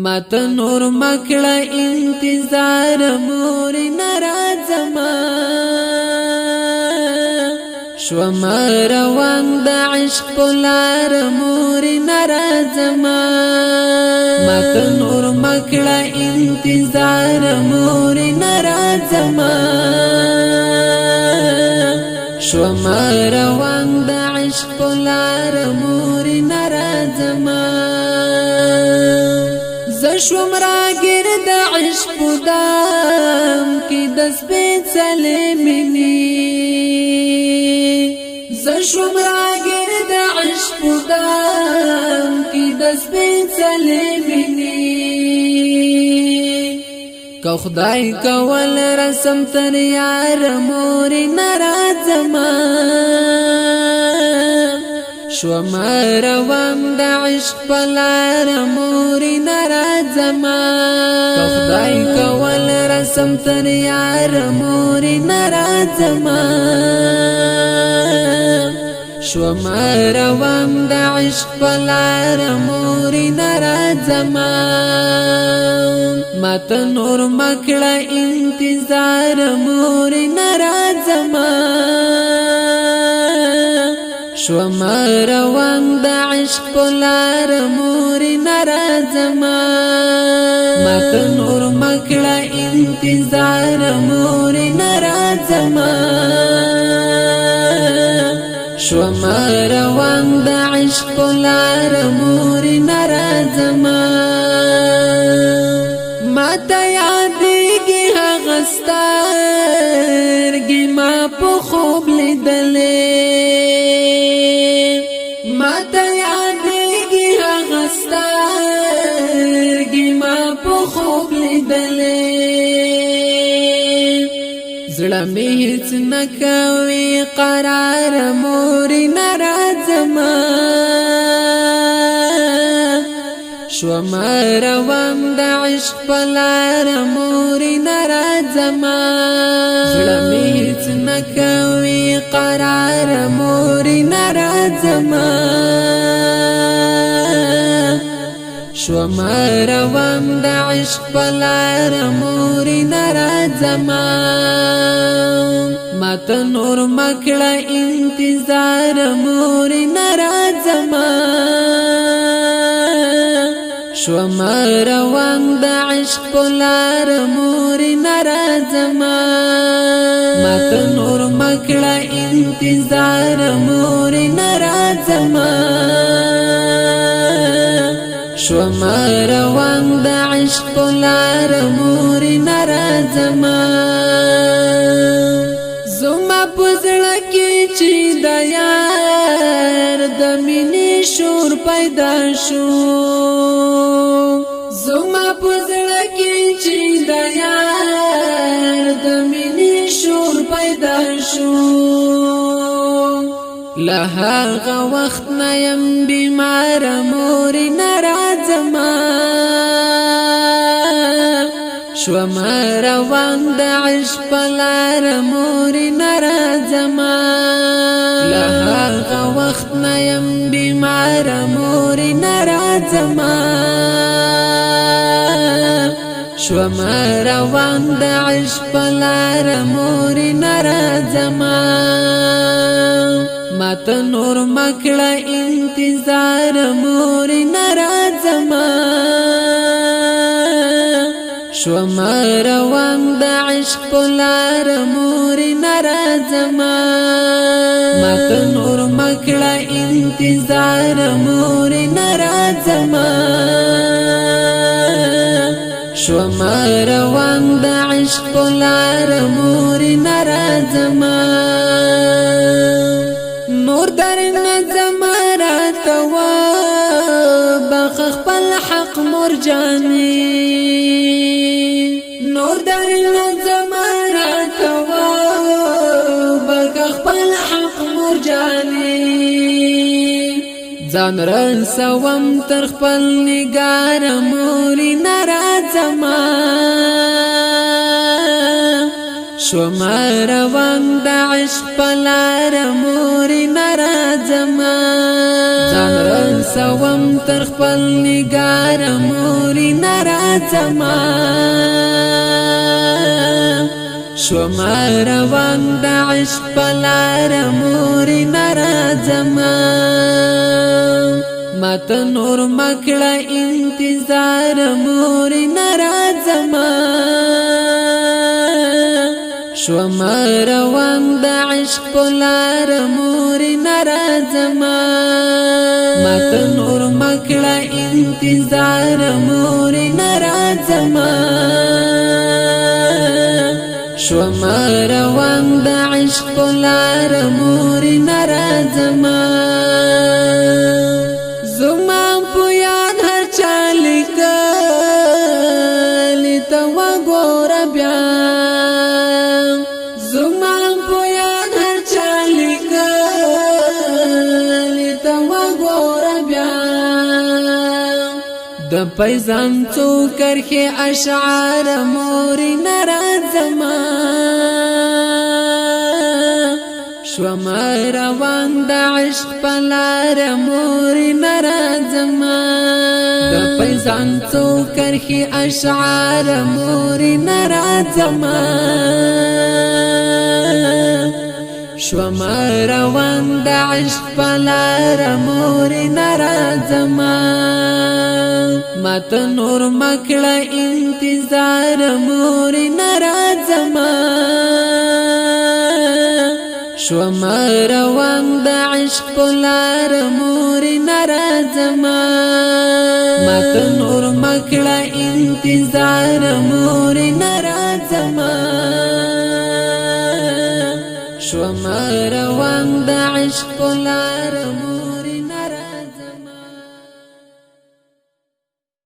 مات نور مکړه انتظار مور ناراضما شو روان د عشق پلار مور ناراضما مات نور مکړه انتظار مور ناراضما شو روان د عشق پلار مور ناراضما زشوم راګر د عشق دام کی د سپېڅلې مینې زشوم راګر د عشق دام کی د سپېڅلې مینې کو خدای کول رسم تر یار مور ناراضما شو روان د عشق پلار مور ناراضما کو خدای کول رسم تر یار مور ناراضما شو روان د عشق پلار مور ناراضما مات نور مکړه انتظار مور ناراضما شو روان د عشق پلار مور ناراضما مات نور مکړه انتظار مور ناراضما شو روان د عشق پلار مور ناراضما ماته یادېږي هغه سترګې ما په خوب لیدلې ماته یادېږي هغه سترګې ما په خوب لیدلې زړه مې هېڅ نه کوي قرار مور ناراضما شو روان د عشق پلار مور ناراضما زړه مې هېڅ نه کوي قرار مور ناراضما شو روان د عشق پلار مور ناراضما مات نور مکړه انتظار مور ناراضما شو روان د عشق پلار مور ناراضما مات نور مکړه انتظار مور ناراضما شو روان د عشق پلار مور ناراضما زما پزړه کې چې د یار د مینې شور پیدا شو زما پزړه کې چې د یار د مینې شور پیدا شو له هغه وخت نه یم بیمار مور ناراضما شو روان د عشق پلار مور ناراضما له هغه وخت نه یم بیمار مور ناراضما شو روان د عشق پلار مور ناراضما مات نور مکړه انتظار مور ناراضما شو روان د عشق پلار مور ناراضما مات نور مکړه انتظار مور ناراضما شو روان د عشق پلار مور ناراضما نور در نظم راتوا بخ خپل حق مور جاني نور در نظم راتوا بخ خپل حق مور جاني ځان رسوم تر خپل نگار مور ناراضما شوم روان د عشق پلار مورې ناراضما ځان رسوم تر خپل نگار مورې ناراضما شوم روان د عشق پلار مورې ناراضما مات نور مکړه انتظار مورې ناراضما شوم روان د عشق پلار مورې ناراضما مات نور مکړه انتظار مورې ناراضما شوم روان د عشق پلار مورې ناراضما زما په یاد هر چا لیکلی ته وګوره بیا زما په یاد هر چا لیکلی ته وګوره بیا د پیزان څو کرښې اشعار مورې ناراضما شوم روان د عشق پلار مورې ناراضما د پیزان څو کرښې اشعار مورې ناراضما شوم روان د عشق پلار مورې ناراضما مات نور مکړه انتظار مورې ناراضما شوم روان د عشق پلار مورې ناراضما مات نور مکړه انتظار مورې ناراضما شوم روان د عشق پلار مورې